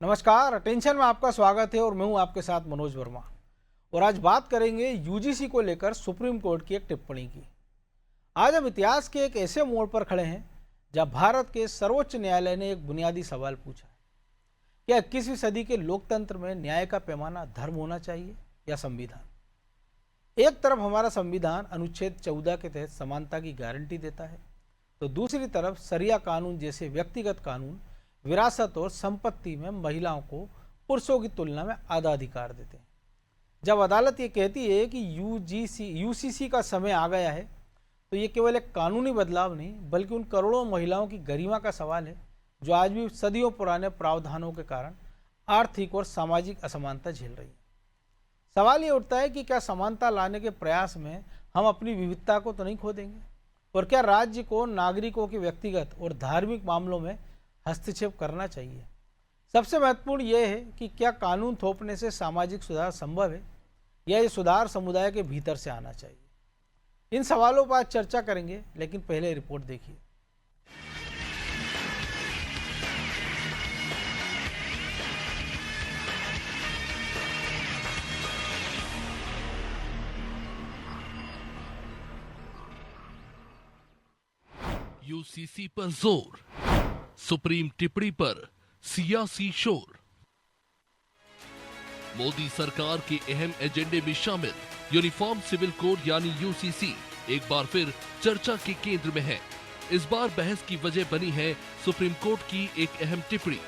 नमस्कार, अटेंशन में आपका स्वागत है और मैं हूं आपके साथ मनोज वर्मा। और आज बात करेंगे यूजीसी को लेकर सुप्रीम कोर्ट की एक टिप्पणी की। आज हम इतिहास के एक ऐसे मोड़ पर खड़े हैं जहां भारत के सर्वोच्च न्यायालय ने एक बुनियादी सवाल पूछा है। क्या 21वीं सदी के लोकतंत्र में न्याय का पैमाना धर्म होना चाहिए या संविधान? एक तरफ हमारा संविधान अनुच्छेद 14 के तहत समानता की गारंटी देता है, तो दूसरी तरफ शरिया कानून जैसे व्यक्तिगत कानून विरासत और संपत्ति में महिलाओं को पुरुषों की तुलना में आधा अधिकार देते हैं। जब अदालत ये कहती है कि यूसीसी का समय आ गया है, तो ये केवल एक कानूनी बदलाव नहीं बल्कि उन करोड़ों महिलाओं की गरिमा का सवाल है जो आज भी सदियों पुराने प्रावधानों के कारण आर्थिक और सामाजिक असमानता झेल रही है। सवाल ये उठता है कि क्या समानता लाने के प्रयास में हम अपनी विविधता को तो नहीं खो देंगे, और क्या राज्य को नागरिकों के व्यक्तिगत और धार्मिक मामलों में हस्तक्षेप करना चाहिए? सबसे महत्वपूर्ण यह है कि क्या कानून थोपने से सामाजिक सुधार संभव है या ये सुधार समुदाय के भीतर से आना चाहिए? इन सवालों पर आज चर्चा करेंगे, लेकिन पहले रिपोर्ट देखिए। यूसीसी पर जोर, सुप्रीम टिप्पणी पर सियासी शोर। मोदी सरकार के अहम एजेंडे में शामिल यूनिफॉर्म सिविल कोड यानी यूसीसी एक बार फिर चर्चा के केंद्र में है। इस बार बहस की वजह बनी है सुप्रीम कोर्ट की एक अहम टिप्पणी।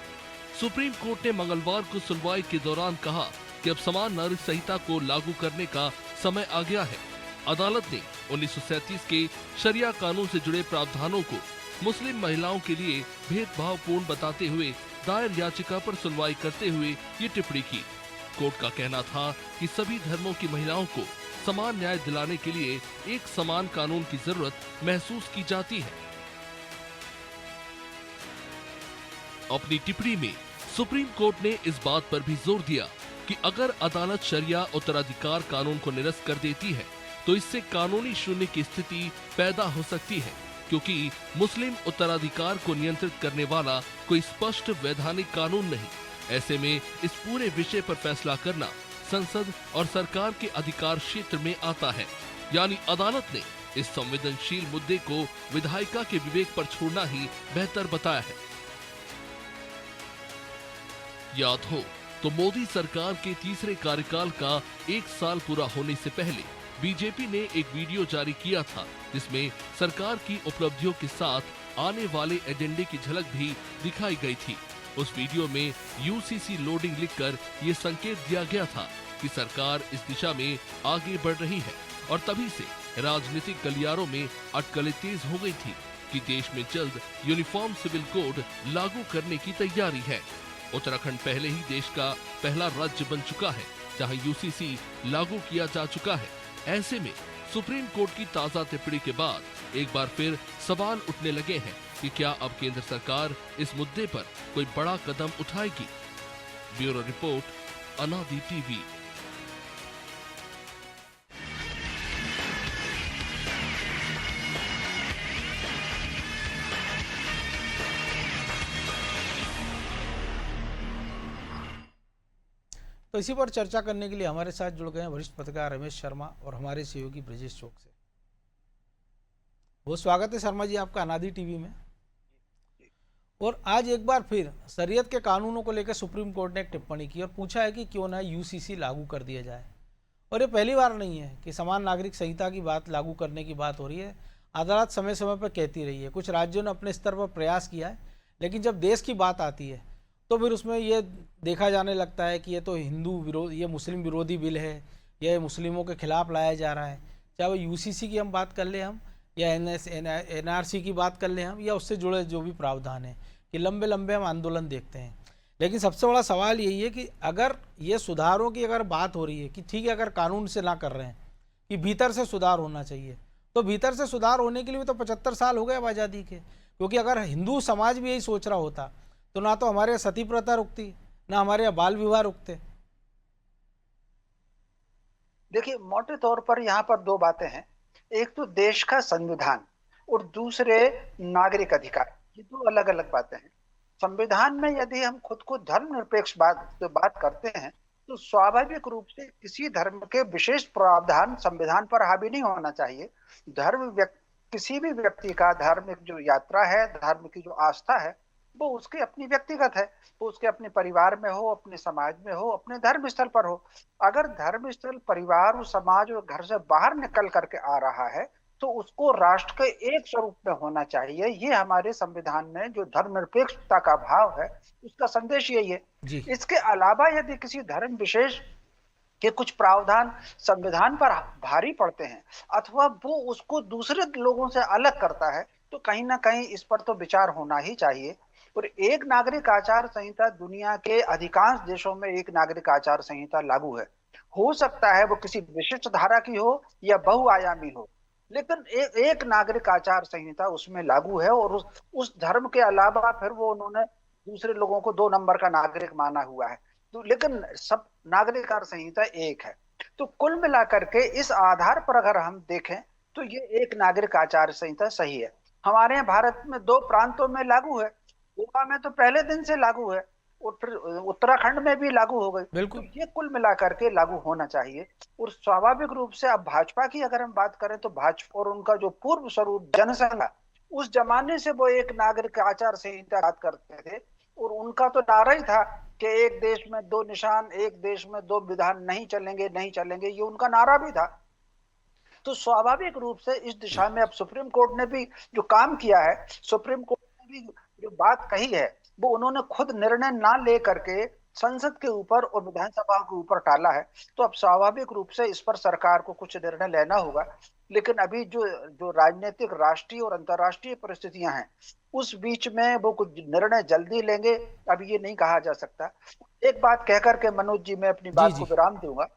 सुप्रीम कोर्ट ने मंगलवार को सुनवाई के दौरान कहा कि अब समान नागरिक संहिता को लागू करने का समय आ गया है। अदालत ने 1937 के शरिया कानून से जुड़े प्रावधानों को मुस्लिम महिलाओं के लिए भेदभावपूर्ण बताते हुए दायर याचिका पर सुनवाई करते हुए ये टिप्पणी की। कोर्ट का कहना था कि सभी धर्मों की महिलाओं को समान न्याय दिलाने के लिए एक समान कानून की जरूरत महसूस की जाती है। अपनी टिप्पणी में सुप्रीम कोर्ट ने इस बात पर भी जोर दिया कि अगर अदालत शरिया उत्तराधिकार कानून को निरस्त कर देती है तो इससे कानूनी शून्य की स्थिति पैदा हो सकती है, क्योंकि मुस्लिम उत्तराधिकार को नियंत्रित करने वाला कोई स्पष्ट वैधानिक कानून नहीं। ऐसे में इस पूरे विषय पर फैसला करना संसद और सरकार के अधिकार क्षेत्र में आता है। यानी अदालत ने इस संवेदनशील मुद्दे को विधायिका के विवेक पर छोड़ना ही बेहतर बताया है। याद हो तो मोदी सरकार के तीसरे कार्यकाल का 1 साल पूरा होने से पहले बीजेपी ने एक वीडियो जारी किया था जिसमें सरकार की उपलब्धियों के साथ आने वाले एजेंडे की झलक भी दिखाई गई थी। उस वीडियो में यूसीसी लोडिंग लिखकर ये संकेत दिया गया था कि सरकार इस दिशा में आगे बढ़ रही है, और तभी से राजनीतिक गलियारों में अटकलें तेज हो गई थी कि देश में जल्द यूनिफॉर्म सिविल कोड लागू करने की तैयारी है। उत्तराखंड पहले ही देश का पहला राज्य बन चुका है जहां यूसीसी लागू किया जा चुका है। ऐसे में सुप्रीम कोर्ट की ताजा टिप्पणी के बाद एक बार फिर सवाल उठने लगे हैं कि क्या अब केंद्र सरकार इस मुद्दे पर कोई बड़ा कदम उठाएगी। ब्यूरो रिपोर्ट, अनादि टीवी। तो इसी पर चर्चा करने के लिए हमारे साथ जुड़ गए हैं वरिष्ठ पत्रकार रमेश शर्मा और हमारे सहयोगी ब्रजेश चौक से। बहुत स्वागत है शर्मा जी आपका अनादि टीवी में। और आज एक बार फिर शरीयत के कानूनों को लेकर सुप्रीम कोर्ट ने एक टिप्पणी की और पूछा है कि क्यों ना यूसीसी लागू कर दिया जाए। और ये पहली बार नहीं है कि समान नागरिक संहिता की बात लागू करने की बात हो रही है। अदालत समय समय पर कहती रही है, कुछ राज्यों ने अपने स्तर पर प्रयास किया है, लेकिन जब देश की बात आती है तो फिर उसमें ये देखा जाने लगता है कि ये तो हिंदू विरोध, ये मुस्लिम विरोधी बिल है, ये मुस्लिमों के खिलाफ लाया जा रहा है। चाहे वो यूसीसी की हम बात कर ले हम, या एनआरसी की बात कर ले हम, या उससे जुड़े जो भी प्रावधान है, कि लंबे लंबे हम आंदोलन देखते हैं। लेकिन सबसे बड़ा सवाल यही है कि अगर ये सुधारों की अगर बात हो रही है कि ठीक है, अगर कानून से ना कर रहे हैं कि भीतर से सुधार होना चाहिए, तो भीतर से सुधार होने के लिए तो 75 साल हो गए अब आज़ादी के। क्योंकि अगर हिंदू समाज भी यही सोच रहा होता तो ना तो हमारे सती प्रथा रुकती, ना हमारे यहाँ बाल विवाह रुकते। देखिए, मोटे तौर पर यहाँ पर 2 बातें हैं। एक तो देश का संविधान और दूसरे नागरिक अधिकार, ये 2 अलग अलग बातें हैं। संविधान में यदि हम खुद को धर्मनिरपेक्ष बात करते हैं, तो स्वाभाविक रूप से किसी धर्म के विशेष प्रावधान संविधान पर हावी नहीं होना चाहिए। किसी भी व्यक्ति का धार्मिक जो यात्रा है, धर्म की जो आस्था है, वो उसकी अपनी व्यक्तिगत है। वो उसके अपने परिवार में हो, अपने समाज में हो, अपने धर्म स्थल पर हो। अगर धर्म स्थल परिवार और समाज और घर से बाहर निकल करके आ रहा है, तो उसको राष्ट्र के एक स्वरूप में होना चाहिए। ये हमारे संविधान में जो धर्मनिरपेक्षता का भाव है, उसका संदेश यही है। इसके अलावा यदि किसी धर्म विशेष के कुछ प्रावधान संविधान पर भारी पड़ते हैं, अथवा वो उसको दूसरे लोगों से अलग करता है, तो कहीं ना कहीं इस पर तो विचार होना ही चाहिए। और एक नागरिक आचार संहिता, दुनिया के अधिकांश देशों में एक नागरिक आचार संहिता लागू है। हो सकता है वो किसी विशिष्ट धारा की हो या बहुआयामी हो, लेकिन एक नागरिक आचार संहिता उसमें लागू है। और उस धर्म के अलावा फिर वो उन्होंने दूसरे लोगों को 2 नंबर का नागरिक माना हुआ है। तो लेकिन सब नागरिक आचार संहिता एक है। तो कुल मिलाकर के इस आधार पर अगर हम देखें, तो ये एक नागरिक आचार संहिता सही है। हमारे यहाँ भारत में 2 प्रांतों में लागू है। गोवा में तो पहले दिन से लागू है, और फिर उत्तराखंड में भी लागू हो गई। बिल्कुल। तो ये कुल मिलाकर के लागू होना चाहिए। और स्वाभाविक रूप से अब भाजपा की अगर हम बात करें, तो भाजपा और उनका जो पूर्व स्वरूप जनसंघ, उस जमाने से वो एक नागरिक आचार संहिता बात करते थे। और उनका तो नारा ही था कि एक देश में 2 निशान, एक देश में 2 विधान, नहीं चलेंगे नहीं चलेंगे, ये उनका नारा भी था। तो स्वाभाविक रूप से इस दिशा में अब सुप्रीम कोर्ट ने भी जो काम किया है, सुप्रीम कोर्ट ने भी जो बात कही है, वो उन्होंने खुद निर्णय ना ले करके संसद के ऊपर और विधानसभा के ऊपर टाला है। तो अब स्वाभाविक रूप से इस पर सरकार को कुछ निर्णय लेना होगा। लेकिन अभी जो राजनीतिक राष्ट्रीय और अंतर्राष्ट्रीय परिस्थितियां हैं, उस बीच में वो कुछ निर्णय जल्दी लेंगे, अभी ये नहीं कहा जा सकता। एक बात कहकर के मनोज जी मैं अपनी बात को विराम दूंगा।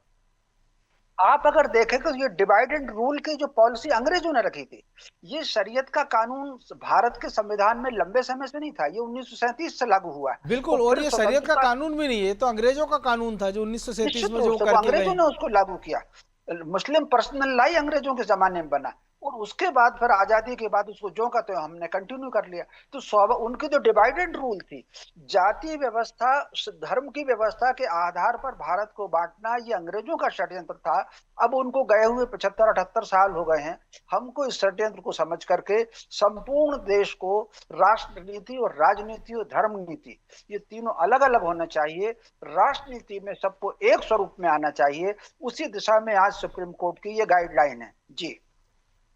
आप अगर देखें तो ये डिवाइड एंड रूल की जो पॉलिसी अंग्रेजों ने रखी थी, ये शरीयत का कानून भारत के संविधान में लंबे समय से नहीं था, ये 1937 से लागू हुआ है। बिल्कुल। और ये शरीयत का कानून भी नहीं है, तो अंग्रेजों का कानून था जो 1937 में जो करके अंग्रेजों ने उसको लागू किया। मुस्लिम पर्सनल लॉ अंग्रेजों के जमाने में बना, और उसके बाद फिर आजादी के बाद उसको जो का तो हमने कंटिन्यू कर लिया। तो उनकी जो डिवाइडेड रूल थी, जातीय व्यवस्था, धर्म की व्यवस्था के आधार पर भारत को बांटना, ये अंग्रेजों का षड्यंत्र था। अब उनको गए हुए 75-78 साल हो गए हैं। हमको इस षड्यंत्र को समझ करके संपूर्ण देश को राष्ट्र नीति और राजनीति और धर्म नीति, ये तीनों अलग अलग होना चाहिए। राष्ट्र नीति में सबको एक स्वरूप में आना चाहिए। उसी दिशा में आज सुप्रीम कोर्ट की ये गाइडलाइन है। जी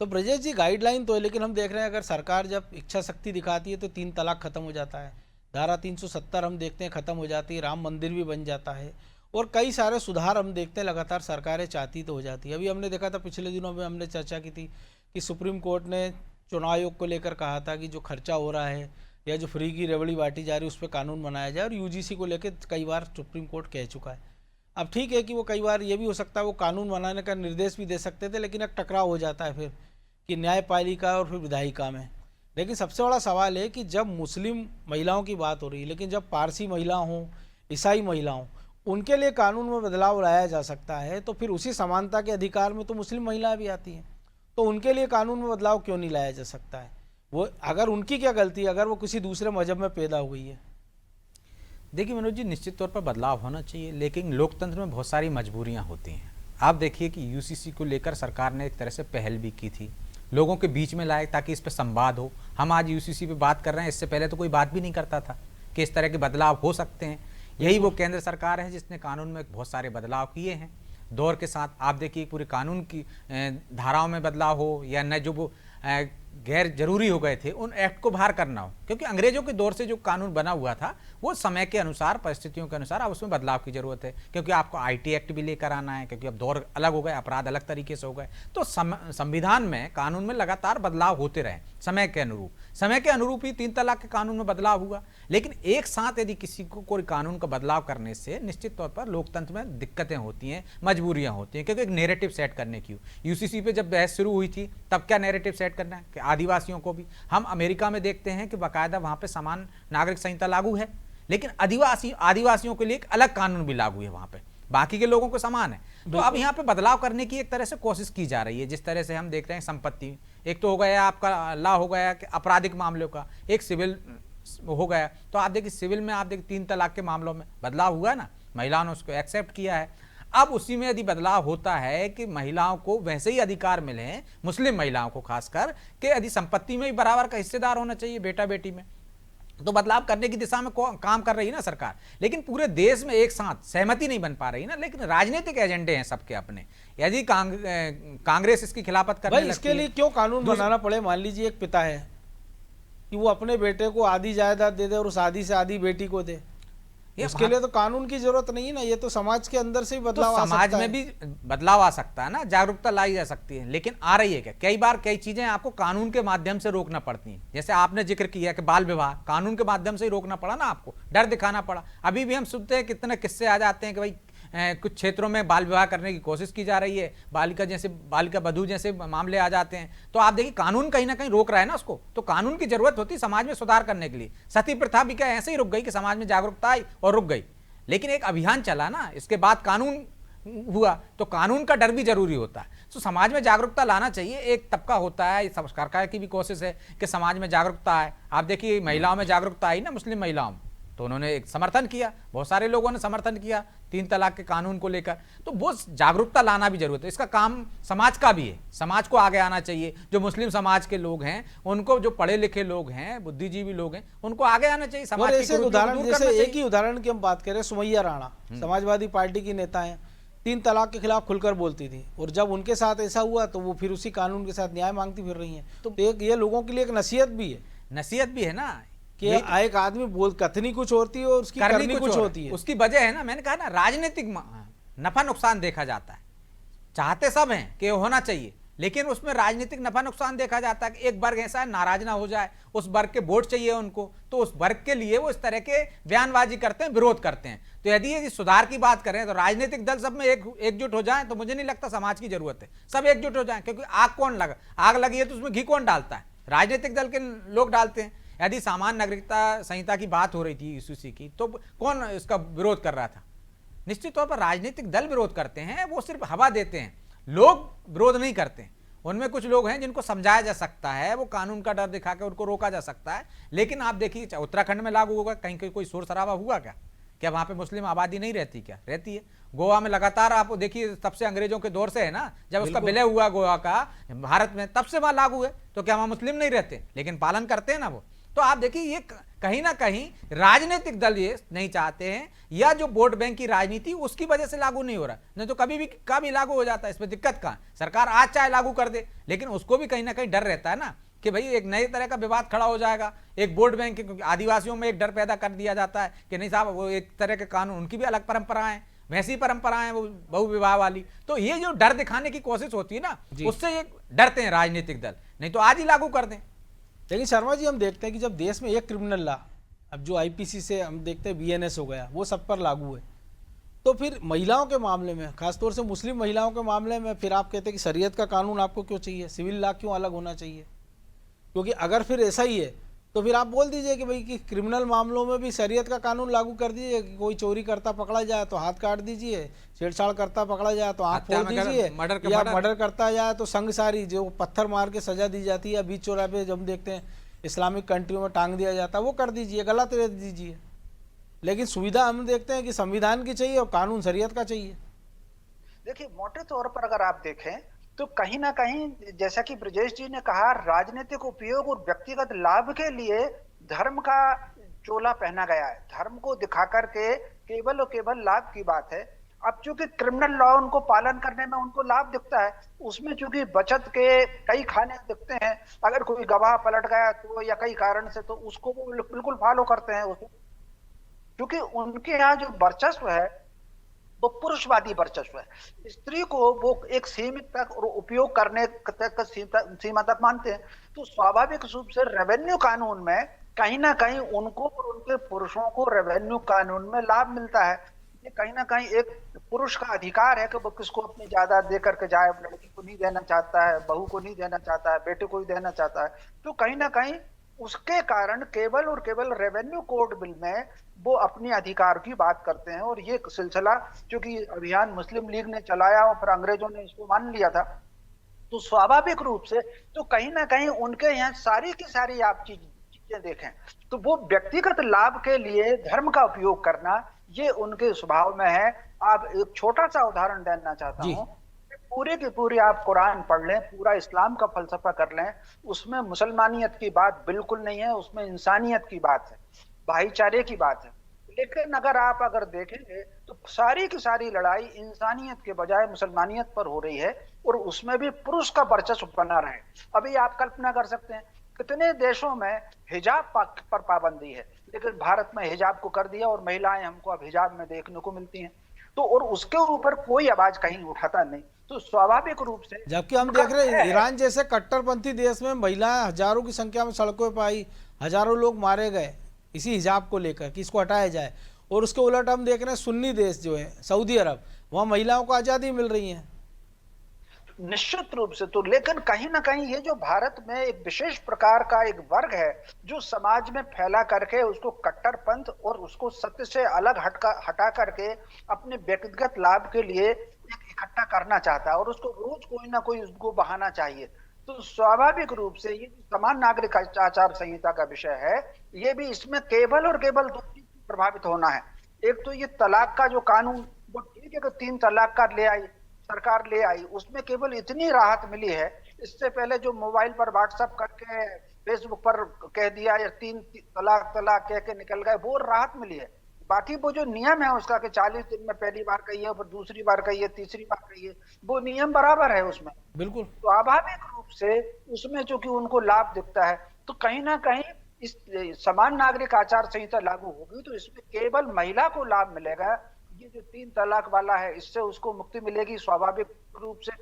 तो ब्रजेश जी, गाइडलाइन तो है, लेकिन हम देख रहे हैं अगर सरकार जब इच्छा शक्ति दिखाती है तो 3 तलाक खत्म हो जाता है, धारा 370 हम देखते हैं खत्म हो जाती है, राम मंदिर भी बन जाता है, और कई सारे सुधार हम देखते हैं लगातार सरकारें चाहती तो हो जाती है। अभी हमने देखा था, पिछले दिनों में हमने चर्चा की थी कि सुप्रीम कोर्ट ने चुनाव आयोग को लेकर कहा था कि जो खर्चा हो रहा है या जो फ्री की रेवड़ी बांटी जा रही है उस पर कानून बनाया जाए, और यूजीसी को लेकर कई बार सुप्रीम कोर्ट कह चुका है। अब ठीक है कि वो कई बार ये भी हो सकता है वो कानून बनाने का निर्देश भी दे सकते थे, लेकिन एक टकराव हो जाता है फिर कि न्यायपालिका और फिर विधायिका में। लेकिन सबसे बड़ा सवाल है कि जब मुस्लिम महिलाओं की बात हो रही है, लेकिन जब पारसी महिला हों, ईसाई महिला हों, उनके लिए कानून में बदलाव लाया जा सकता है, तो फिर उसी समानता के अधिकार में तो मुस्लिम महिलाएं भी आती हैं, तो उनके लिए कानून में बदलाव क्यों नहीं लाया जा सकता है? वो अगर उनकी क्या गलती है अगर वो किसी दूसरे मजहब में पैदा हुई है? देखिए मनोज जी, निश्चित तौर पर बदलाव होना चाहिए, लेकिन लोकतंत्र में बहुत सारी मजबूरियां होती हैं। आप देखिए कि यूसीसी को लेकर सरकार ने एक तरह से पहल भी की थी, लोगों के बीच में लाए ताकि इस पर संवाद हो। हम आज यूसीसी पे बात कर रहे हैं, इससे पहले तो कोई बात भी नहीं करता था कि इस तरह के बदलाव हो सकते हैं। यही वो केंद्र सरकार है जिसने कानून में बहुत सारे बदलाव किए हैं दौर के साथ। आप देखिए पूरे कानून की धाराओं में बदलाव हो या न जो वो गैर जरूरी हो गए थे उन एक्ट को बाहर करना हो, क्योंकि अंग्रेजों के दौर से जो कानून बना हुआ था वो समय के अनुसार, परिस्थितियों के अनुसार अब उसमें बदलाव की जरूरत है। क्योंकि आपको आईटी एक्ट भी लेकर आना है, क्योंकि अब दौर अलग हो गए, अपराध अलग तरीके से हो गए। तो संविधान में, कानून में लगातार बदलाव होते रहे समय के अनुरूप। समय के अनुरूप ही 3 तलाक के कानून में बदलाव हुआ। लेकिन एक साथ यदि किसी को कोई कानून का बदलाव करने से निश्चित तौर पर लोकतंत्र में दिक्कतें होती हैं, मजबूरियां होती हैं, क्योंकि एक नैरेटिव सेट करने की। यूसीसी पे जब बहस शुरू हुई थी तब क्या नैरेटिव सेट करना है कि आदिवासियों को भी, हम अमेरिका में देखते हैं कि बाकायदा वहां पे समान नागरिक संहिता लागू है, लेकिन आदिवासियों के लिए एक अलग कानून भी लागू है वहां पे, बाकी के लोगों को समान है। तो अब यहाँ पे बदलाव करने की एक तरह से कोशिश की जा रही है। जिस तरह से हम देख रहे हैं संपत्ति, एक तो हो गया आपका लॉ, हो गया कि आपराधिक मामलों का, एक सिविल हो गया। तो आप देखिए सिविल में आप देखिए 3 तलाक के मामलों में बदलाव हुआ ना, महिलाओं ने उसको एक्सेप्ट किया है। अब उसी में यदि बदलाव होता है कि महिलाओं को वैसे ही अधिकार मिले हैं, मुस्लिम महिलाओं को खासकर, कि यदि संपत्ति में भी बराबर का हिस्सेदार होना चाहिए बेटा बेटी में, तो बदलाव करने की दिशा में काम कर रही है ना सरकार। लेकिन पूरे देश में एक साथ सहमति नहीं बन पा रही ना, लेकिन राजनीतिक एजेंडे हैं सबके अपने। यदि कांग्रेस इसकी खिलाफत करने भाई इसके लिए क्यों कानून बनाना पड़े? मान लीजिए एक पिता है कि वो अपने बेटे को आधी जायदाद दे दे और उस आधी से आधी बेटी को दे, उसके लिए तो कानून की जरूरत नहीं है ना, ये तो समाज के अंदर से ही बदलाव आ सकता है। समाज में भी बदलाव आ सकता है ना, जागरूकता लाई जा सकती है। लेकिन आ रही है क्या? कई बार कई चीजें आपको कानून के माध्यम से रोकना पड़ती हैं। जैसे आपने जिक्र किया कि बाल विवाह कानून के माध्यम से ही रोकना पड़ा ना, आपको डर दिखाना पड़ा। अभी भी हम सुनते हैं कितने किस्से आ जाते हैं कि भाई कुछ क्षेत्रों में बाल विवाह करने की कोशिश की जा रही है, बालिका वधू जैसे मामले आ जाते हैं। तो आप देखिए कानून कहीं ना कहीं रोक रहा है ना उसको। तो कानून की जरूरत होती है समाज में सुधार करने के लिए। सती प्रथा भी क्या ऐसे ही रुक गई कि समाज में जागरूकता आई और रुक गई? लेकिन एक अभियान चला ना, इसके बाद कानून हुआ, तो कानून का डर भी जरूरी होता है। तो समाज में जागरूकता लाना चाहिए। एक तबका होता है, सरकार की भी कोशिश है कि समाज में जागरूकता आए। आप देखिए महिलाओं में जागरूकता आई ना, मुस्लिम महिलाओं में, तो उन्होंने एक समर्थन किया, बहुत सारे लोगों ने समर्थन किया 3 तलाक के कानून को लेकर। तो वो जागरूकता लाना भी जरूरत है। इसका काम समाज का भी है, समाज को आगे आना चाहिए। जो मुस्लिम समाज के लोग हैं उनको, जो पढ़े लिखे लोग हैं, बुद्धिजीवी लोग हैं, उनको आगे आना चाहिए। समाज ऐसे उदाहरण, जैसे एक ही उदाहरण की हम बात करें, सुमैया राणा समाजवादी पार्टी की नेता है, 3 तलाक के खिलाफ खुलकर बोलती थी, और जब उनके साथ ऐसा हुआ तो वो फिर उसी कानून के साथ न्याय मांगती फिर रही है। तो एक ये लोगों के लिए एक नसीहत भी है ना कि एक आदमी कथनी कुछ होती है और उसकी करनी कुछ होती है। उसकी वजह है ना, मैंने कहा ना, राजनीतिक नफा नुकसान देखा जाता है। चाहते सब हैं कि होना चाहिए, लेकिन उसमें राजनीतिक नफा नुकसान देखा जाता है कि एक वर्ग ऐसा है नाराज ना हो जाए, उस वर्ग के वोट चाहिए उनको, तो उस वर्ग के लिए वो इस तरह के बयानबाजी करते हैं, विरोध करते हैं। तो यदि सुधार की बात करें तो राजनीतिक दल सब में एकजुट हो जाए, तो मुझे नहीं लगता समाज की जरूरत है। सब एकजुट हो जाए, क्योंकि आग लगी है तो उसमें घी कौन डालता है? राजनीतिक दल के लोग डालते हैं। यदि सामान्य नागरिकता संहिता की बात हो रही थी यूसीसी की, तो कौन इसका विरोध कर रहा था? निश्चित तौर पर राजनीतिक दल विरोध करते हैं, वो सिर्फ हवा देते हैं, लोग विरोध नहीं करते। उनमें कुछ लोग हैं जिनको समझाया जा सकता है, वो कानून का डर दिखा के उनको रोका जा सकता है। लेकिन आप देखिए उत्तराखंड में लागू होगा, कहीं कोई शोर शराबा हुआ क्या वहां पे मुस्लिम आबादी नहीं रहती? क्या रहती है? गोवा में लगातार आप देखिए, तब से अंग्रेजों के दौर से है ना, जब उसका विलय हुआ गोवा का भारत में, तब से वहां लागू है। तो क्या वहां मुस्लिम नहीं रहते? लेकिन पालन करते हैं ना वो। तो आप देखिए ये कहीं ना कहीं राजनीतिक दल ये नहीं चाहते हैं, या जो वोट बैंक की राजनीति उसकी वजह से लागू नहीं हो रहा, नहीं तो कभी लागू हो जाता है। इसमें दिक्कत कहां? सरकार आज चाहे लागू कर दे, लेकिन उसको भी कहीं ना कहीं डर रहता है ना कि भाई एक नए तरह का विवाद खड़ा हो जाएगा। एक वोट बैंक, आदिवासियों में एक डर पैदा कर दिया जाता है कि नहीं साहब, वो एक तरह के कानून, उनकी भी अलग परंपराएं, वैसी परंपराएं वो बहु विवाह वाली। तो ये जो डर दिखाने की कोशिश होती है ना, उससे ये डरते हैं राजनीतिक दल, नहीं तो आज ही लागू कर दें। लेकिन शर्मा जी, हम देखते हैं कि जब देश में एक क्रिमिनल लॉ, अब जो आईपीसी से हम देखते हैं बीएनएस हो गया, वो सब पर लागू है, तो फिर महिलाओं के मामले में, खासतौर से मुस्लिम महिलाओं के मामले में, फिर आप कहते हैं कि शरीयत का कानून आपको क्यों चाहिए, सिविल लॉ क्यों अलग होना चाहिए? क्योंकि अगर फिर ऐसा ही है तो फिर आप बोल दीजिए कि भाई कि क्रिमिनल मामलों में भी शरीयत का कानून लागू कर दीजिए कि कोई चोरी करता पकड़ा जाए तो हाथ काट दीजिए, छेड़छाड़ करता पकड़ा जाए तो आंख फोड़ दीजिए, या मर्डर करता जाए तो संगसारी जो पत्थर मार के सजा दी जाती है, बीच चौराहे पे जब देखते हैं इस्लामिक कंट्रियों में टांग दिया जाता है, वो कर दीजिए, गलत दे दीजिए। लेकिन सुविधा हम देखते हैं कि संविधान की चाहिए और कानून शरीयत का चाहिए। देखिए, मोटे तौर पर अगर आप देखें तो कहीं ना कहीं, जैसा कि ब्रजेश जी ने कहा, राजनीतिक उपयोग और व्यक्तिगत लाभ के लिए धर्म का चोला पहना गया है। धर्म को दिखा करके केवल और केवल लाभ की बात है। अब चूंकि क्रिमिनल लॉ उनको पालन करने में उनको लाभ दिखता है, उसमें चूंकि बचत के कई खाने दिखते हैं, अगर कोई गवाह पलट गया तो या कई कारण से, तो उसको वो बिल्कुल फॉलो करते हैं उसको, क्योंकि उनके यहाँ जो वर्चस्व है वो पुरुषवादी वर्चस्व है। स्त्री को वो एक सीमित तक और उपयोग करने तक सीमा तक मानते हैं। तो स्वाभाविक रूप से रेवेन्यू कानून में कहीं ना कहीं उनको और उनके पुरुषों को रेवेन्यू कानून में लाभ मिलता है। ये कहीं ना कहीं एक पुरुष का अधिकार है कि वो किसको अपनी जायदाद दे करके जाए, लड़की को नहीं देना चाहता है, बहू को नहीं देना चाहता है, बेटे को ही देना चाहता है। तो कहीं ना कहीं उसके कारण केवल और केवल रेवेन्यू कोड बिल में वो अपने अधिकार की बात करते हैं। और ये सिलसिला चूंकि अभियान मुस्लिम लीग ने चलाया और फिर अंग्रेजों ने इसको मान लिया था, तो स्वाभाविक रूप से तो कहीं ना कहीं उनके यहाँ सारी की सारी आप चीजें देखें तो वो व्यक्तिगत लाभ के लिए धर्म का उपयोग करना ये उनके स्वभाव में है। आप एक छोटा सा उदाहरण देना चाहता जी। हूँ। पूरे की पूरी आप कुरान पढ़ लें, पूरा इस्लाम का फलसफा कर लें, उसमें मुसलमानियत की बात बिल्कुल नहीं है, उसमें इंसानियत की बात है, भाईचारे की बात है। लेकिन अगर देखेंगे तो सारी की सारी लड़ाई इंसानियत के बजाय मुसलमानियत पर हो रही है, और उसमें भी पुरुष का वर्चस्व बना रहे। अभी आप कल्पना कर सकते हैं कितने देशों में हिजाब पर पाबंदी है, लेकिन भारत में हिजाब को कर दिया और महिलाएं हमको अब हिजाब में देखने को मिलती हैं। तो और उसके ऊपर कोई आवाज कहीं उठाता नहीं। तो स्वाभाविक रूप से जबकि हम देख रहे हैं ईरान जैसे कट्टरपंथी देश में महिलाएं हजारों की संख्या में सड़कों पर आई, हजारों लोग मारे गए इसी हिजाब को लेकर कि इसको हटाया जाए। और उसके उलट हम देख रहे हैं सुन्नी देश जो है सऊदी अरब, वहां महिलाओं को आजादी मिल रही है। निश्चित रूप से। तो लेकिन कहीं ना कहीं ये जो भारत में एक विशेष प्रकार का एक वर्ग है जो समाज में फैला करके उसको कट्टरपंथ और उसको सत्य से अलग हटा करके अपने व्यक्तिगत लाभ के लिए एक इकट्ठा करना चाहता है, और उसको रोज कोई ना कोई उसको बहाना चाहिए। तो स्वाभाविक रूप से ये समान नागरिक आचार संहिता का विषय है, ये भी इसमें केवल और केवल दो चीज प्रभावित होना है। एक तो ये तलाक का जो कानून, वो ठीक है कि 3 तलाक का सरकार ले आई, उसमें केवल इतनी राहत मिली है। इससे पहले जो मोबाइल पर व्हाट्सएप करके फेसबुक पर कह दिया या 3 तलाक कह के निकल गए, वो राहत मिली है। बाकी वो जो नियम है उसका कि 40 दिन में पहली बार कहिए, फिर दूसरी बार कहिए, तीसरी बार कहिए, वो नियम बराबर है उसमें। बिल्कुल। तो स्वाभाविक रूप से उसमें चूंकि उनको लाभ दिखता है, तो कहीं ना कहीं इस समान नागरिक आचार संहिता लागू होगी तो इसमें केवल महिला को लाभ मिलेगा। ये जो 3 तलाक वाला है इससे उसको मुक्ति मिलेगी स्वाभाविक रूप से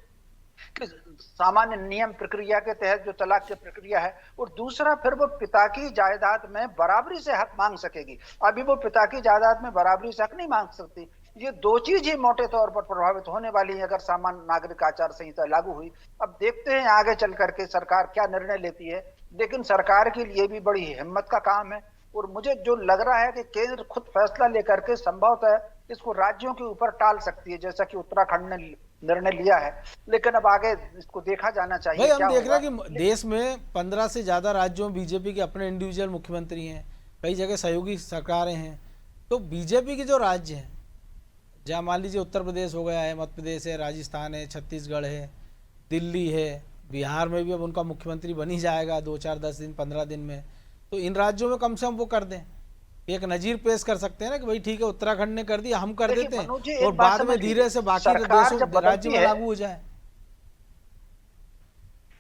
कि सामान्य नियम प्रक्रिया के तहत जो तलाक की प्रक्रिया है। और दूसरा, फिर वो पिता की जायदाद में बराबरी से हक मांग सकेगी। अभी वो पिता की जायदाद में बराबरी से हक नहीं मांग सकती। ये 2 चीज ही मोटे तौर पर प्रभावित होने वाली है अगर सामान्य नागरिक आचार संहिता लागू हुई। अब देखते हैं आगे चल करके सरकार क्या निर्णय लेती है, लेकिन सरकार के लिए भी बड़ी हिम्मत का काम है। और मुझे जो लग रहा है कि केंद्र खुद फैसला लेकर के संभवतः इसको राज्यों के ऊपर टाल सकती है, जैसा कि उत्तराखंड ने निर्णय लिया है। लेकिन अब आगे इसको देखा जाना चाहिए। भाई हम देख रहे हैं कि देश में 15 से ज्यादा राज्यों में बीजेपी के अपने इंडिविजुअल मुख्यमंत्री हैं, कई जगह सहयोगी सरकारें हैं। तो बीजेपी के जो राज्य हैं, जहाँ मान लीजिए उत्तर प्रदेश हो गया है, मध्य प्रदेश है, राजस्थान है, छत्तीसगढ़ है, दिल्ली है, बिहार में भी अब उनका मुख्यमंत्री बन ही जाएगा 2, 4, 10 दिन 15 दिन में। तो इन राज्यों में कम से कम वो कर दें, एक नजीर पेश कर सकते हैं ना कि भाई ठीक है उत्तराखंड ने कर दिया, हम कर देते हैं, और बाद में धीरे से बाकी देशों राज्यों में लागू हो जाए।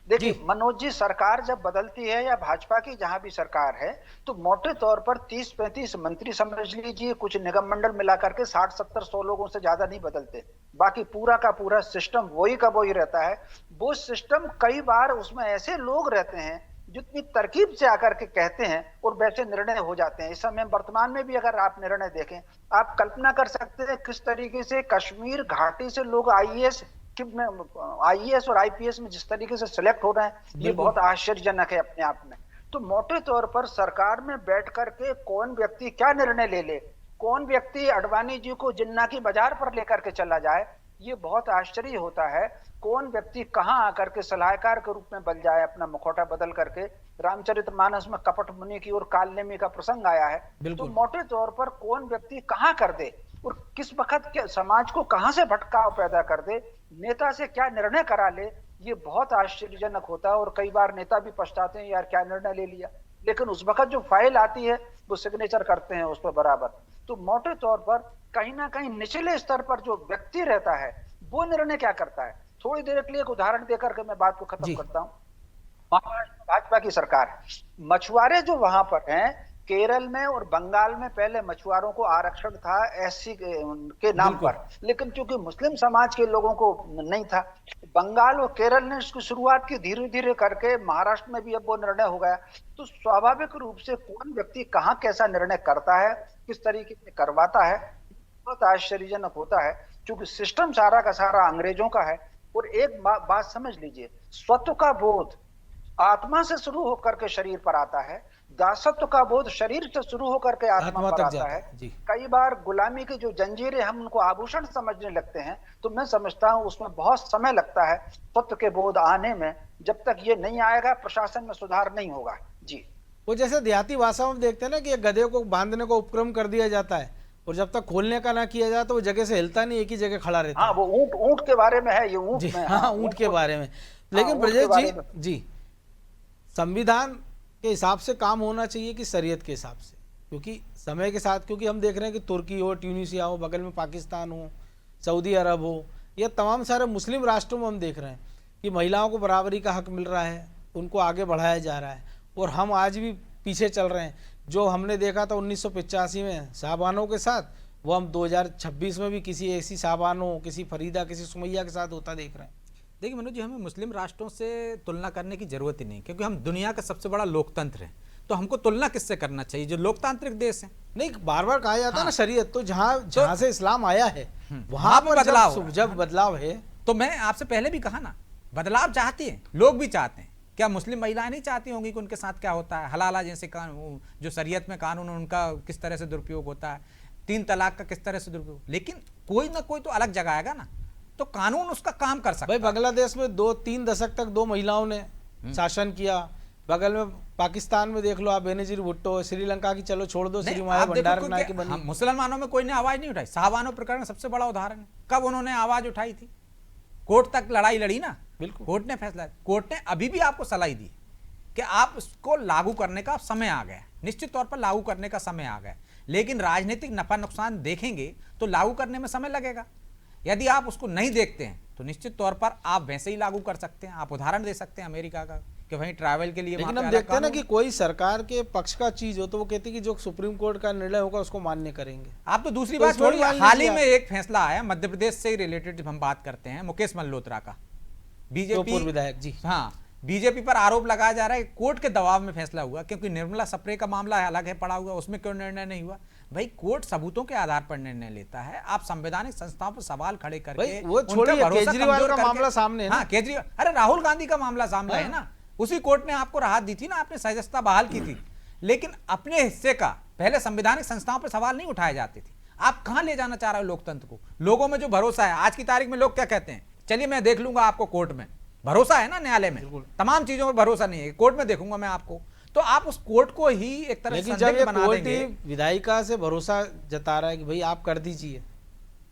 देखिए मनोज जी, सरकार जब बदलती है या भाजपा की जहां भी सरकार है, तो मोटे तौर पर 30-35 मंत्री समझ लीजिए, कुछ निगम मंडल मिलाकर के 60-70-100 लोगों से ज्यादा नहीं बदलते। बाकी पूरा का पूरा सिस्टम वही का वही रहता है। वो सिस्टम कई बार उसमें ऐसे लोग रहते हैं जितनी तरकीब से आकर के कहते हैं और वैसे निर्णय हो जाते हैं। इस समय वर्तमान में भी अगर आप निर्णय देखें, आप कल्पना कर सकते हैं किस तरीके से कश्मीर घाटी से लोग आईएएस और आईपीएस में जिस तरीके से सिलेक्ट हो रहे हैं, ये बहुत आश्चर्यजनक है अपने आप में। तो मोटे तौर पर सरकार में बैठ करके कौन व्यक्ति क्या निर्णय ले, कौन व्यक्ति अडवाणी जी को जिन्ना की बाजार पर लेकर के चला जाए, ये बहुत आश्चर्य होता है। कौन व्यक्ति कहां आकर के सलाहकार के रूप में बन जाए, अपना मुखौटा बदल करके। रामचरितमानस में कपट मुनि की और कालनेमी का प्रसंग आया है। तो मोटे तौर पर कौन व्यक्ति कहां कर दे और किस वक्त के समाज को कहां से भटकाव पैदा कर दे, नेता से क्या निर्णय करा ले, ये बहुत आश्चर्यजनक होता है। और कई बार नेता भी पछताते हैं, यार क्या निर्णय ले लिया। लेकिन उस वक्त जो फाइल आती है वो सिग्नेचर करते हैं उस पर बराबर। तो मोटे तौर पर कहीं ना कहीं निचले स्तर पर जो व्यक्ति रहता है वो निर्णय क्या करता है। थोड़ी देर के लिए एक उदाहरण देकर के मैं बात को खत्म करता हूं। भाजपा की सरकार है, मछुआरे जो वहां पर हैं केरल में और बंगाल में, पहले मछुआरों को आरक्षण था एससी के नाम पर, लेकिन क्योंकि मुस्लिम समाज के लोगों को नहीं था, बंगाल और केरल ने इसकी शुरुआत की धीरे धीरे करके। महाराष्ट्र में भी अब वो निर्णय हो गया। तो स्वाभाविक रूप से कौन व्यक्ति कहाँ कैसा निर्णय करता है, किस तरीके से करवाता है, बहुत आश्चर्यजनक होता है, क्योंकि सिस्टम सारा का सारा अंग्रेजों का है। और एक बात समझ लीजिए, स्वत्व का बोध आत्मा से शुरू होकर के शरीर पर आता है, दासत्व का बोध शरीर से शुरू होकर के आत्मा पर आता है। कई बार गुलामी की जो जंजीरें हम उनको आभूषण समझने लगते हैं, तो मैं समझता हूं उसमें बहुत समय लगता है स्वत्व के बोध आने में। जब तक ये नहीं आएगा प्रशासन में सुधार नहीं होगा। जी वो जैसे देहाती भाषा में देखते हैं ना कि एक गधे को बांधने को उपक्रम कर दिया जाता है और जब तक खोलने का ना किया जाए तो वो जगह से हिलता नहीं, एक ही जगह खड़ा रहता हाँ, वो ऊंट के बारे में है, ये ऊंट जी में। हाँ, ऊंट के बारे में। लेकिन ऊंट के ब्रजेश बारे जी में। जी, संविधान के हिसाब से काम होना चाहिए कि शरीयत के हिसाब से? क्योंकि समय के साथ, क्योंकि हम देख रहे हैं कि तुर्की हो, ट्यूनीशिया हो, बगल में पाकिस्तान हो, सऊदी अरब हो, या तमाम सारे मुस्लिम राष्ट्रों में हम देख रहे हैं कि महिलाओं को बराबरी का हक मिल रहा है, उनको आगे बढ़ाया जा रहा है, और हम आज भी पीछे चल रहे हैं। जो हमने देखा था 1985 में साहबानों के साथ, वो हम 2026 में भी किसी ऐसी साहबानों, किसी फरीदा, किसी सुमैया के साथ होता देख रहे हैं। देखिए मनोज जी, हमें मुस्लिम राष्ट्रों से तुलना करने की जरूरत ही नहीं, क्योंकि हम दुनिया का सबसे बड़ा लोकतंत्र हैं। तो हमको तुलना किससे करना चाहिए? जो लोकतांत्रिक देश है। नहीं, बार बार कहा जाता है ना शरीयत, तो जहाँ से इस्लाम आया है वहां पर बदलाव जब बदलाव है। तो मैं आपसे पहले भी कहा ना, बदलाव चाहती है, लोग भी चाहते हैं। क्या मुस्लिम महिलाएं नहीं चाहती होंगी कि उनके साथ क्या होता है? हलाला जैसे कानून, जो शरीयत में कानून, उनका किस तरह से दुरुपयोग होता है, 3 तलाक का किस तरह से दुरुपयोग। लेकिन कोई ना कोई तो अलग जगह आएगा ना, तो कानून उसका काम कर सकता भाई है। बांग्लादेश में 2-3 दशक तक 2 महिलाओं ने शासन किया। बगल में पाकिस्तान में देख लो आप, बेनजीर भुट्टो। श्रीलंका की चलो छोड़ दो, श्री माया भंडारनायक की बनी। मुसलमानों में कोई ने आवाज नहीं उठाई। साहबानो प्रकरण सबसे बड़ा उदाहरण है। कब उन्होंने आवाज उठाई थी? कोर्ट तक लड़ाई लड़ी ना, बिल्कुल। कोर्ट ने फैसला, कोर्ट ने अभी भी आपको सलाह दी कि आप इसको लागू करने का समय आ गया, निश्चित तौर पर लागू करने का समय आ गया। लेकिन राजनीतिक नफा नुकसान देखेंगे तो लागू करने में समय लगेगा। यदि आप उसको नहीं देखते हैं तो निश्चित तौर पर आप वैसे ही लागू कर सकते हैं। आप उदाहरण दे सकते हैं अमेरिका का कि वहीं ट्रैवल के लिए। लेकिन हम देखते हैं ना कि कोई सरकार के पक्ष का चीज हो तो वो कहती है कि जो सुप्रीम कोर्ट का निर्णय होगा उसको मान्य करेंगे। आप तो दूसरी बात छोड़िए, हाल ही में एक फैसला आया मध्य प्रदेश से रिलेटेड, हम बात करते हैं मुकेश मल्होत्रा का, बीजेपी विधायक जी। हाँ, बीजेपी पर आरोप लगाया जा रहा है कोर्ट के दबाव में फैसला हुआ, क्योंकि निर्मला स्प्रे का मामला अलग है पड़ा हुआ, उसमें क्यों निर्णय नहीं हुआ? भाई कोर्ट सबूतों के आधार पर निर्णय लेता है। आप संवैधानिक संस्थाओं पर सवाल खड़े करके, वो छोड़िए, केजरीवाल का मामला सामने है ना। हाँ, केजरीवाल, अरे राहुल गांधी का मामला सामने है ना, उसी कोर्ट ने आपको राहत दी थी ना, आपने सदस्यता बहाल की थी। लेकिन अपने हिस्से का पहले संवैधानिक संस्थाओं पर सवाल नहीं उठाए जाते थे। आप कहां ले जाना चाह रहे हो लोकतंत्र को? लोगों में जो भरोसा है, आज की तारीख में लोग क्या कहते हैं, चलिए मैं देख लूंगा आपको कोर्ट में। भरोसा है ना न्यायालय में, तमाम चीजों में भरोसा नहीं है, कोर्ट में देखूंगा मैं आपको। तो आप उस कोर्ट को ही एक तरह से संदिग्ध बना देंगे। विधायिका से भरोसा जता रहा है कि भाई आप कर दीजिए,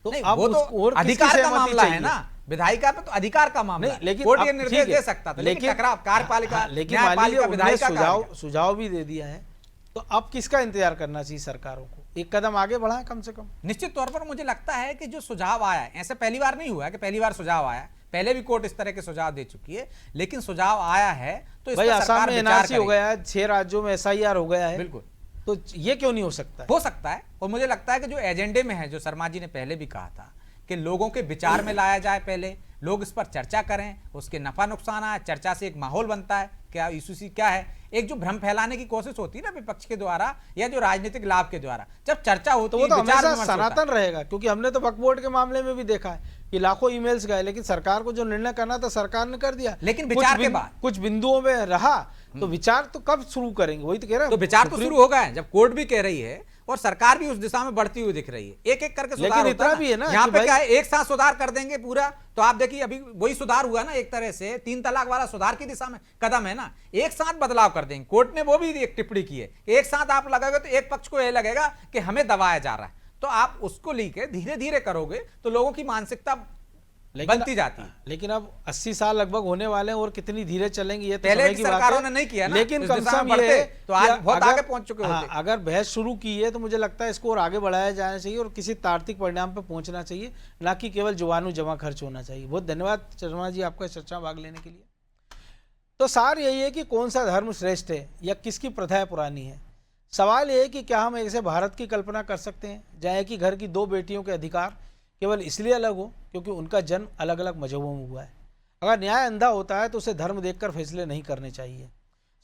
तो नहीं, अब वो तो अधिकार का मामला है ना, विधायिका पे तो अधिकार का मामला है। लेकिन कोर्ट ये निर्देश दे सकता था, लेकिन टकराव कार्यपालिका, न्यायपालिका, विधायिका सुझाव भी दे दिया है। तो अब किसका इंतजार करना चाहिए सरकारों को? एक कदम आगे बढ़ाएं कम से कम। निश्चित तौर पर मुझे लगता है कि जो सुझाव आया है, ऐसे पहली बार नहीं हुआ है कि पहली बार सुझाव आया, पहले भी कोर्ट इस तरह के सुझाव दे चुकी है, लेकिन सुझाव आया है तो इस पर असम में एनआरसी हो गया है, 6 राज्यों में SIR हो गया है। बिल्कुल, तो ये क्यों नहीं हो सकता है? हो सकता है। और मुझे लगता है कि जो एजेंडे में है, जो शर्मा जी ने पहले भी कहा था कि लोगों के विचार में लाया जाए, पहले लोग इस पर चर्चा करें, उसके नफा नुकसान आए, चर्चा से एक माहौल बनता है, क्या यूसीसी क्या है। एक जो भ्रम फैलाने की कोशिश होती है ना विपक्ष के द्वारा या जो राजनीतिक लाभ के द्वारा, जब चर्चा होती है, तो वो तो हमेशा सनातन रहेगा। क्योंकि हमने तो वक्फ बोर्ड के मामले में भी देखा है कि लाखों ईमेल्स गए, लेकिन सरकार को जो निर्णय करना था सरकार ने कर दिया। लेकिन विचार के बाद कुछ बिंदुओं में रहा, तो विचार तो कब शुरू करेंगे? वही तो कह रहे हैं। तो विचार तो शुरू हो गए, जब कोर्ट भी कह रही है और सरकार भी उस दिशा में बढ़ती हुई दिख रही है, एक एक करके सुधार होता है। भी है ना, यहाँ पे क्या है, एक साथ सुधार कर देंगे पूरा, तो आप देखिए अभी वही सुधार हुआ ना, एक तरह से 3 तलाक वाला सुधार की दिशा में कदम है ना, एक साथ बदलाव कर देंगे। कोर्ट ने वो भी एक टिप्पणी की है, एक साथ आप लगाओगे तो एक पक्ष को यह लगेगा कि हमें दबाया जा रहा है, तो आप उसको लेकर धीरे धीरे करोगे तो लोगों की मानसिकता बनती जाती है। लेकिन अब 80 साल लगभग होने वाले हैं और कितनी धीरे चलेंगे ये तो पहले समय की बात है। सरकारों ने नहीं किया ना, लेकिन कम से कम ये तो आज कि बहुत आगे पहुंच चुके होते। अगर बहस शुरू की है तो मुझे लगता है इसको और आगे बढ़ाया जाना चाहिए और किसी तार्किक परिणाम पर पहुंचना चाहिए, ना कि केवल जुबानों जमा खर्च होना चाहिए। बहुत धन्यवाद शर्मा जी आपका चर्चा में भाग लेने के लिए। तो सार यही है कि कौन सा धर्म श्रेष्ठ है या किसकी प्रथाएं पुरानी है। सवाल यह है कि क्या हम ऐसे भारत की कल्पना कर सकते हैं जहाँ एक ही घर की 2 बेटियों के अधिकार केवल इसलिए अलग हो क्योंकि उनका जन्म अलग अलग मजहबों में हुआ है। अगर न्याय अंधा होता है तो उसे धर्म देखकर फैसले नहीं करने चाहिए।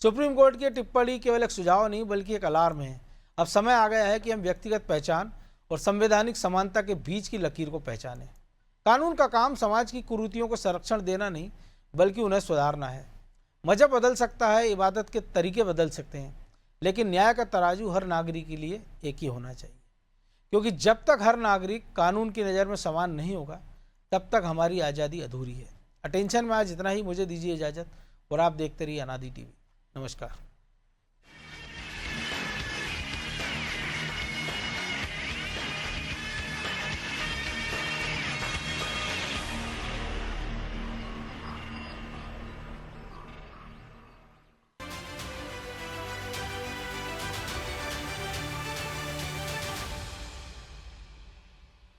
सुप्रीम कोर्ट की टिप्पणी केवल एक सुझाव नहीं बल्कि एक अलार्म है। अब समय आ गया है कि हम व्यक्तिगत पहचान और संवैधानिक समानता के बीच की लकीर को पहचानें। कानून का काम समाज की कुरीतियों को संरक्षण देना नहीं बल्कि उन्हें सुधारना है। मजहब बदल सकता है, इबादत के तरीके बदल सकते हैं, लेकिन न्याय का तराजू हर नागरिक के लिए एक ही होना चाहिए, क्योंकि जब तक हर नागरिक कानून की नज़र में समान नहीं होगा तब तक हमारी आज़ादी अधूरी है। अटेंशन में आज इतना ही, मुझे दीजिए इजाज़त और आप देखते रहिए अनादि टीवी। नमस्कार।